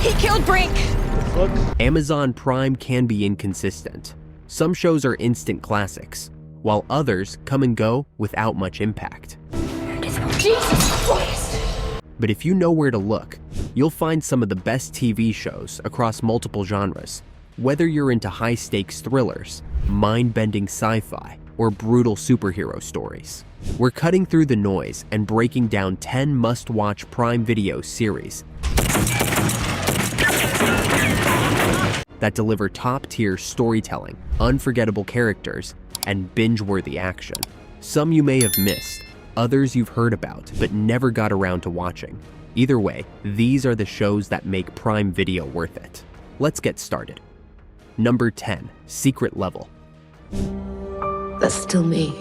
He killed Brink! Amazon Prime can be inconsistent. Some shows are instant classics, while others come and go without much impact. Jesus Christ! But if you know where to look, you'll find some of the best TV shows across multiple genres. Whether you're into high-stakes thrillers, mind-bending sci-fi, or brutal superhero stories, we're cutting through the noise and breaking down 10 must-watch Prime Video series that deliver top-tier storytelling, unforgettable characters, and binge-worthy action. Some you may have missed, others you've heard about but never got around to watching. Either way, these are the shows that make Prime Video worth it. Let's get started. Number 10, Secret Level. That's still me.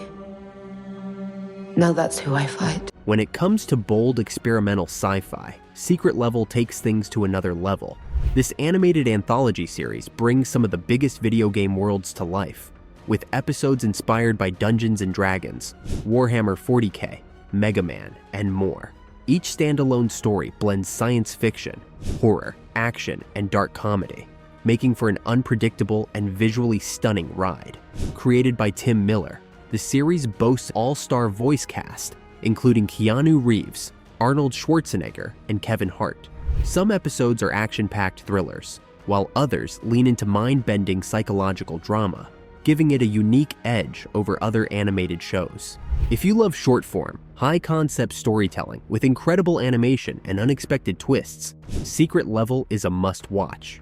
Now that's who I fight. When it comes to bold experimental sci-fi, Secret Level takes things to another level. This animated anthology series brings some of the biggest video game worlds to life, with episodes inspired by Dungeons & Dragons, Warhammer 40k, Mega Man, and more. Each standalone story blends science fiction, horror, action, and dark comedy, making for an unpredictable and visually stunning ride. Created by Tim Miller, the series boasts an all-star voice cast, including Keanu Reeves, Arnold Schwarzenegger, and Kevin Hart. Some episodes are action-packed thrillers, while others lean into mind-bending psychological drama, giving it a unique edge over other animated shows. If you love short-form, high-concept storytelling with incredible animation and unexpected twists, Secret Level is a must-watch.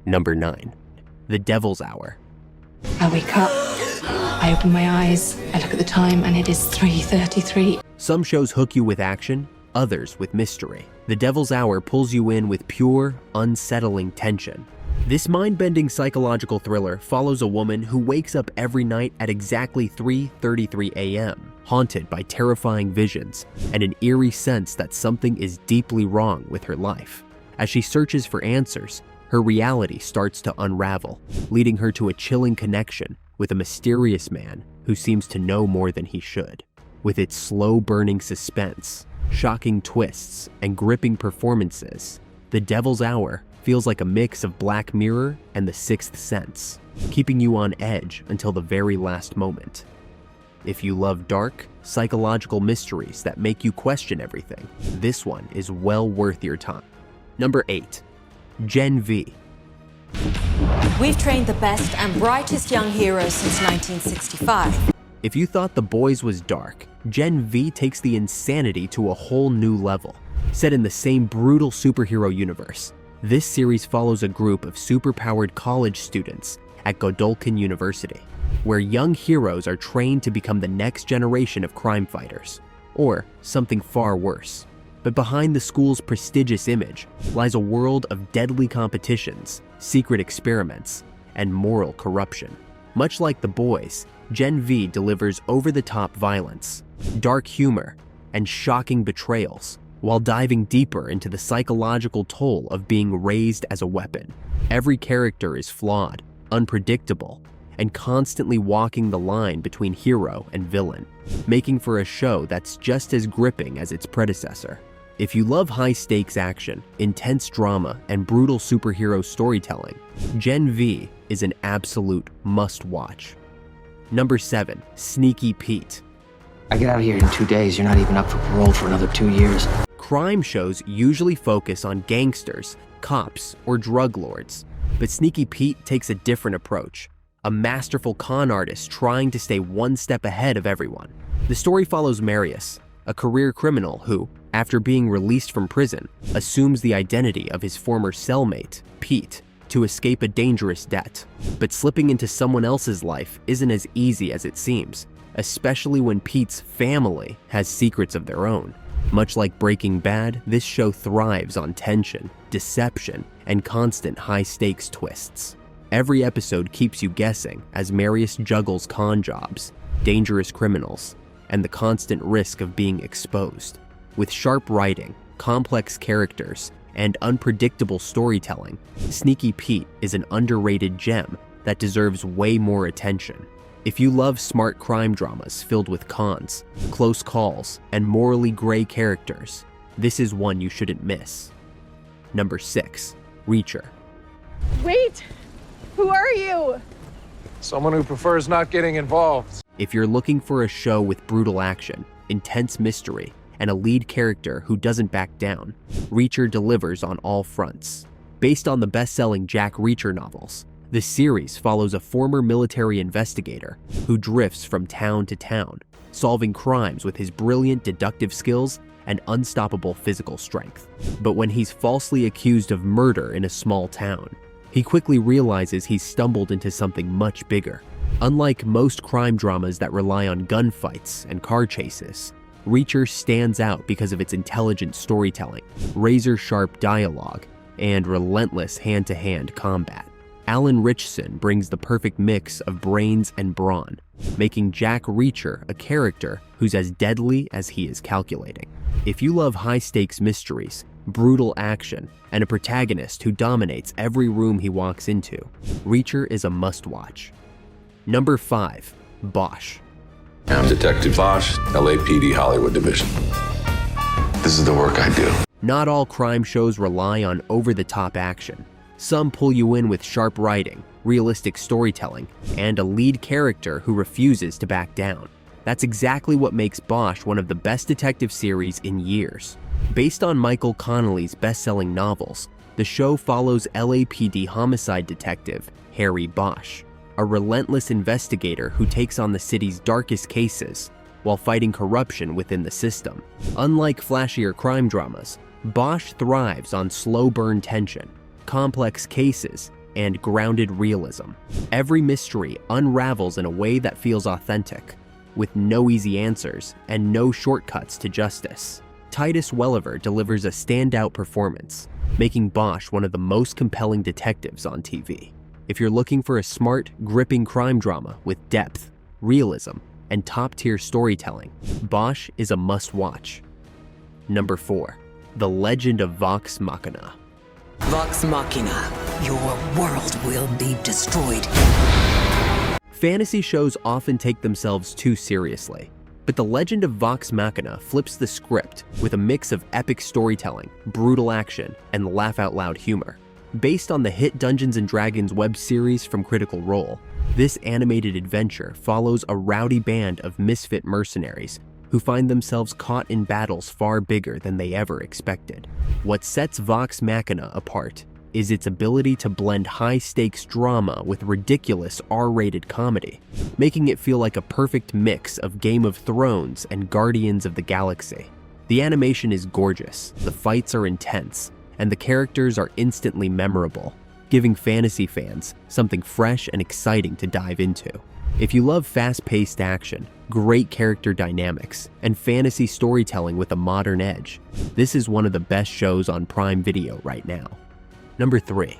Number 9, The Devil's Hour. I wake up, I open my eyes, I look at the time, and it is 3:33. Some shows hook you with action, others with mystery. The Devil's Hour pulls you in with pure, unsettling tension. This mind-bending psychological thriller follows a woman who wakes up every night at exactly 3:33 a.m., haunted by terrifying visions and an eerie sense that something is deeply wrong with her life. As she searches for answers, her reality starts to unravel, leading her to a chilling connection with a mysterious man who seems to know more than he should. With its slow-burning suspense, shocking twists, and gripping performances, The Devil's Hour feels like a mix of Black Mirror and The Sixth Sense, keeping you on edge until the very last moment. If you love dark, psychological mysteries that make you question everything, this one is well worth your time. Number 8, Gen V. We've trained the best and brightest young heroes since 1965. If you thought The Boys was dark, Gen V takes the insanity to a whole new level. Set in the same brutal superhero universe, this series follows a group of superpowered college students at Godolphin University, where young heroes are trained to become the next generation of crime fighters, or something far worse. But behind the school's prestigious image lies a world of deadly competitions, secret experiments, and moral corruption. Much like The Boys, Gen V delivers over-the-top violence, dark humor, and shocking betrayals, while diving deeper into the psychological toll of being raised as a weapon. Every character is flawed, unpredictable, and constantly walking the line between hero and villain, making for a show that's just as gripping as its predecessor. If you love high-stakes action, intense drama, and brutal superhero storytelling, Gen V is an absolute must-watch. Number 7, Sneaky Pete. I get out of here in 2 days. You're not even up for parole for another 2 years. Crime shows usually focus on gangsters, cops, or drug lords, but Sneaky Pete takes a different approach. A masterful con artist trying to stay one step ahead of everyone. The story follows Marius, a career criminal who, after being released from prison, assumes the identity of his former cellmate, Pete, to escape a dangerous debt. But slipping into someone else's life isn't as easy as it seems, especially when Pete's family has secrets of their own. Much like Breaking Bad, this show thrives on tension, deception, and constant high-stakes twists. Every episode keeps you guessing as Marius juggles con jobs, dangerous criminals, and the constant risk of being exposed. With sharp writing, complex characters, and unpredictable storytelling, Sneaky Pete is an underrated gem that deserves way more attention. If you love smart crime dramas filled with cons, close calls, and morally gray characters, this is one you shouldn't miss. Number 6, Reacher. Wait! Who are you? Someone who prefers not getting involved. If you're looking for a show with brutal action, intense mystery, and a lead character who doesn't back down, Reacher delivers on all fronts. Based on the best-selling Jack Reacher novels, the series follows a former military investigator who drifts from town to town, solving crimes with his brilliant deductive skills and unstoppable physical strength. But when he's falsely accused of murder in a small town, he quickly realizes he's stumbled into something much bigger. Unlike most crime dramas that rely on gunfights and car chases, Reacher stands out because of its intelligent storytelling, razor-sharp dialogue, and relentless hand-to-hand combat. Alan Ritchson brings the perfect mix of brains and brawn, making Jack Reacher a character who's as deadly as he is calculating. If you love high-stakes mysteries, brutal action, and a protagonist who dominates every room he walks into, Reacher is a must-watch. Number 5. Bosch. I'm Detective Bosch, LAPD Hollywood Division. This is the work I do. Not all crime shows rely on over-the-top action. Some pull you in with sharp writing, realistic storytelling, and a lead character who refuses to back down. That's exactly what makes Bosch one of the best detective series in years. Based on Michael Connelly's best-selling novels, the show follows LAPD homicide detective Harry Bosch, a relentless investigator who takes on the city's darkest cases while fighting corruption within the system. Unlike flashier crime dramas, Bosch thrives on slow-burn tension, complex cases, and grounded realism. Every mystery unravels in a way that feels authentic, with no easy answers and no shortcuts to justice. Titus Welliver delivers a standout performance, making Bosch one of the most compelling detectives on TV. If you're looking for a smart, gripping crime drama with depth, realism, and top-tier storytelling, Bosch is a must-watch. Number 4. The Legend of Vox Machina. Vox Machina, your world will be destroyed. Fantasy shows often take themselves too seriously, but The Legend of Vox Machina flips the script with a mix of epic storytelling, brutal action, and laugh-out-loud humor. Based on the hit Dungeons & Dragons web series from Critical Role, this animated adventure follows a rowdy band of misfit mercenaries who find themselves caught in battles far bigger than they ever expected. What sets Vox Machina apart is its ability to blend high-stakes drama with ridiculous R-rated comedy, making it feel like a perfect mix of Game of Thrones and Guardians of the Galaxy. The animation is gorgeous, the fights are intense, and the characters are instantly memorable, giving fantasy fans something fresh and exciting to dive into. If you love fast-paced action, great character dynamics, and fantasy storytelling with a modern edge, this is one of the best shows on Prime Video right now. Number 3.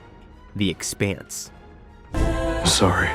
The Expanse. Sorry.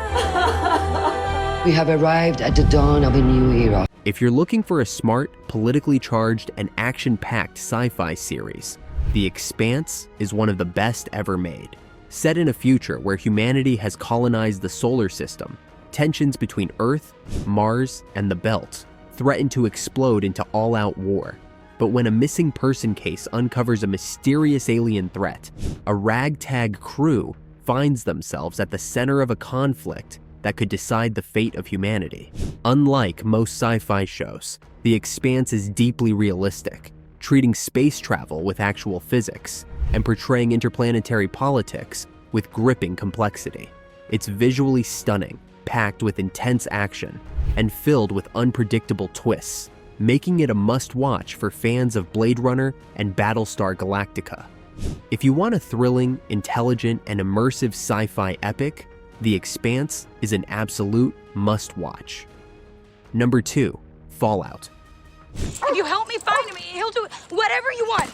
We have arrived at the dawn of a new era. If you're looking for a smart, politically charged, and action-packed sci-fi series, The Expanse is one of the best ever made. Set in a future where humanity has colonized the solar system, tensions between Earth, Mars, and the Belt threaten to explode into all-out war. But when a missing person case uncovers a mysterious alien threat, a ragtag crew finds themselves at the center of a conflict that could decide the fate of humanity. Unlike most sci-fi shows, The Expanse is deeply realistic, treating space travel with actual physics and portraying interplanetary politics with gripping complexity. It's visually stunning, packed with intense action, and filled with unpredictable twists, making it a must-watch for fans of Blade Runner and Battlestar Galactica. If you want a thrilling, intelligent, and immersive sci-fi epic, The Expanse is an absolute must-watch. Number 2. Fallout. If you help me find him, he'll do whatever you want.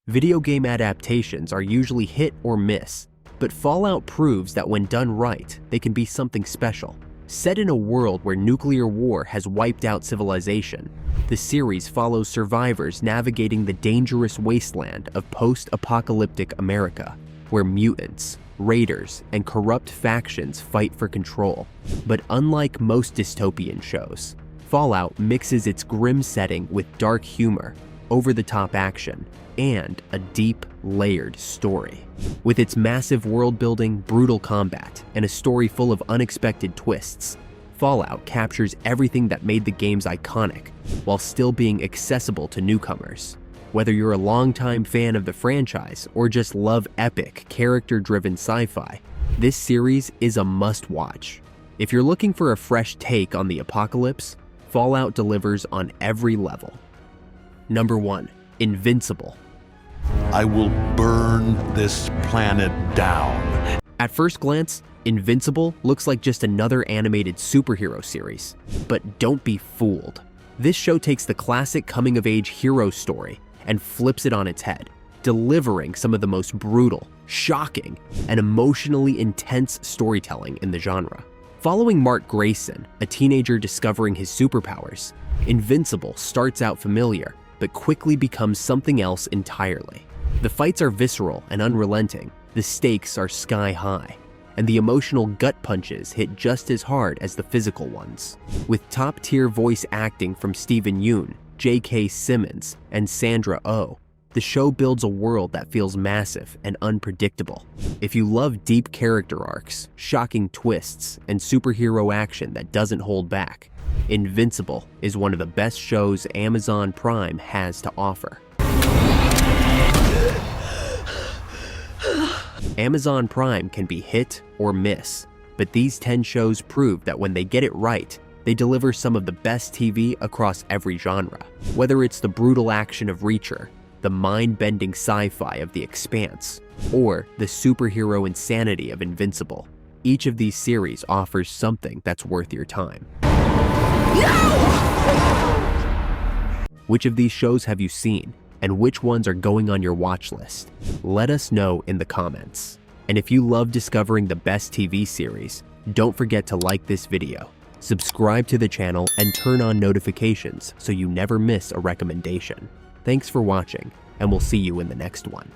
Video game adaptations are usually hit or miss, but Fallout proves that when done right, they can be something special. Set in a world where nuclear war has wiped out civilization, the series follows survivors navigating the dangerous wasteland of post-apocalyptic America, where mutants, raiders, and corrupt factions fight for control. But unlike most dystopian shows, Fallout mixes its grim setting with dark humor, over-the-top action, and a deep, layered story. With its massive world-building, brutal combat, and a story full of unexpected twists, Fallout captures everything that made the games iconic, while still being accessible to newcomers. Whether you're a longtime fan of the franchise or just love epic, character-driven sci-fi, this series is a must-watch. If you're looking for a fresh take on the apocalypse, Fallout delivers on every level. Number 1. Invincible. I will burn this planet down. At first glance, Invincible looks like just another animated superhero series. But don't be fooled. This show takes the classic coming-of-age hero story and flips it on its head, delivering some of the most brutal, shocking, and emotionally intense storytelling in the genre. Following Mark Grayson, a teenager discovering his superpowers, Invincible starts out familiar, but quickly becomes something else entirely. The fights are visceral and unrelenting, the stakes are sky high, and the emotional gut punches hit just as hard as the physical ones. With top-tier voice acting from Steven Yeun, J.K. Simmons, and Sandra Oh, the show builds a world that feels massive and unpredictable. If you love deep character arcs, shocking twists, and superhero action that doesn't hold back, Invincible is one of the best shows Amazon Prime has to offer. Amazon Prime can be hit or miss, but these 10 shows prove that when they get it right, they deliver some of the best TV across every genre. Whether it's the brutal action of Reacher, the mind-bending sci-fi of The Expanse, or the superhero insanity of Invincible, each of these series offers something that's worth your time. Which of these shows have you seen, and which ones are going on your watch list? Let us know in the comments. And if you love discovering the best TV series, don't forget to like this video, subscribe to the channel, and turn on notifications so you never miss a recommendation. Thanks for watching, and we'll see you in the next one.